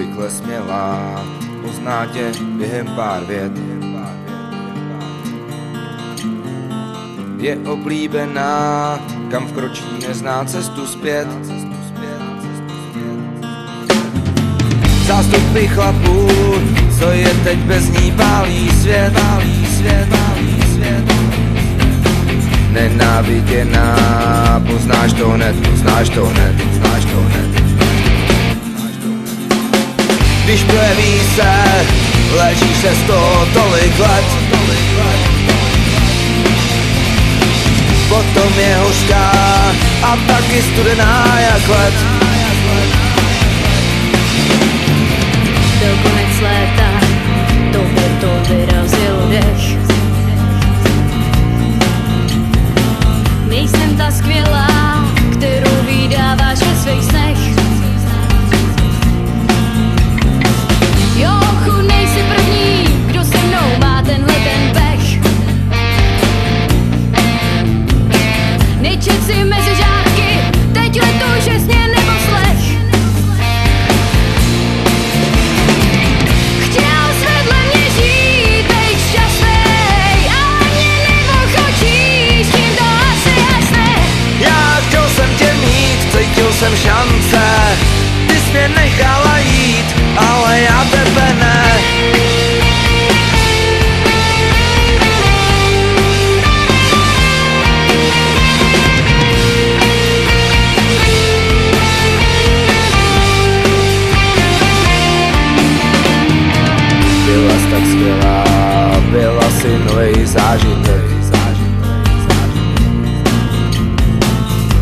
obvykle smělá, pozná tě během pár vět. Je oblíbená, kam vkročí, nezná cestu zpět. Zástupy chlapů, co je teď bez ní, pálí svět. Nenáviděná, poznáš to hned. Když projeví se, léčí se z toho tolik let. Potom je hořká a taky studená jak led. Byl konec léta, tobě to vyrazil dech. Nejsem ta skvělá, kterou vydáváš ve svých snech. Jochu, nejsi první, kdo se mnou má tenhle ten pech. Nejčet si mezi žáky, teď letu žesně nebo slech. Chtěl světle mě žít, teď šťastnej, ani neochočíš, tím to asi jasné. Já chtěl jsem tě mít, cítil jsem šance, ty jsi mě nechala jít, ale já tebe ne. Byla jsi tak skvělá, byla si nový zážitek.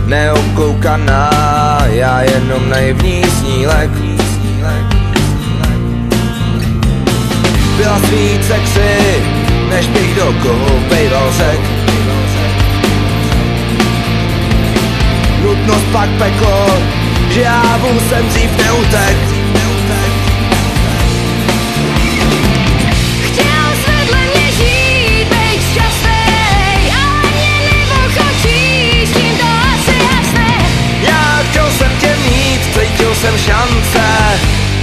Neokoukaná, já jenom naivní snílek. Byla jsi víc sexy, než bych do koho bejval řek. Nutnost pak peklo, že já vůl jsem dřív neutek. Chtěl světle mě žít, být šťastnej, ani neochočíš, tím to asi jasné. Já chtěl jsem tě mít, cítil jsem šance,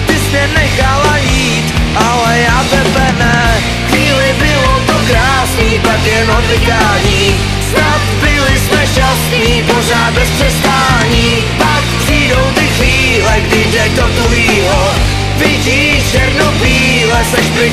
ty jsi mě nechala jít, ale já tebe ne. Chvíli bylo to krásný, pak jen odvykání. Snad byli jsme šťastní, pořád bez přestání. Pak přijdou ty chvíle, kdy jde do tuhýho. Vidíš černobíle, seš pryč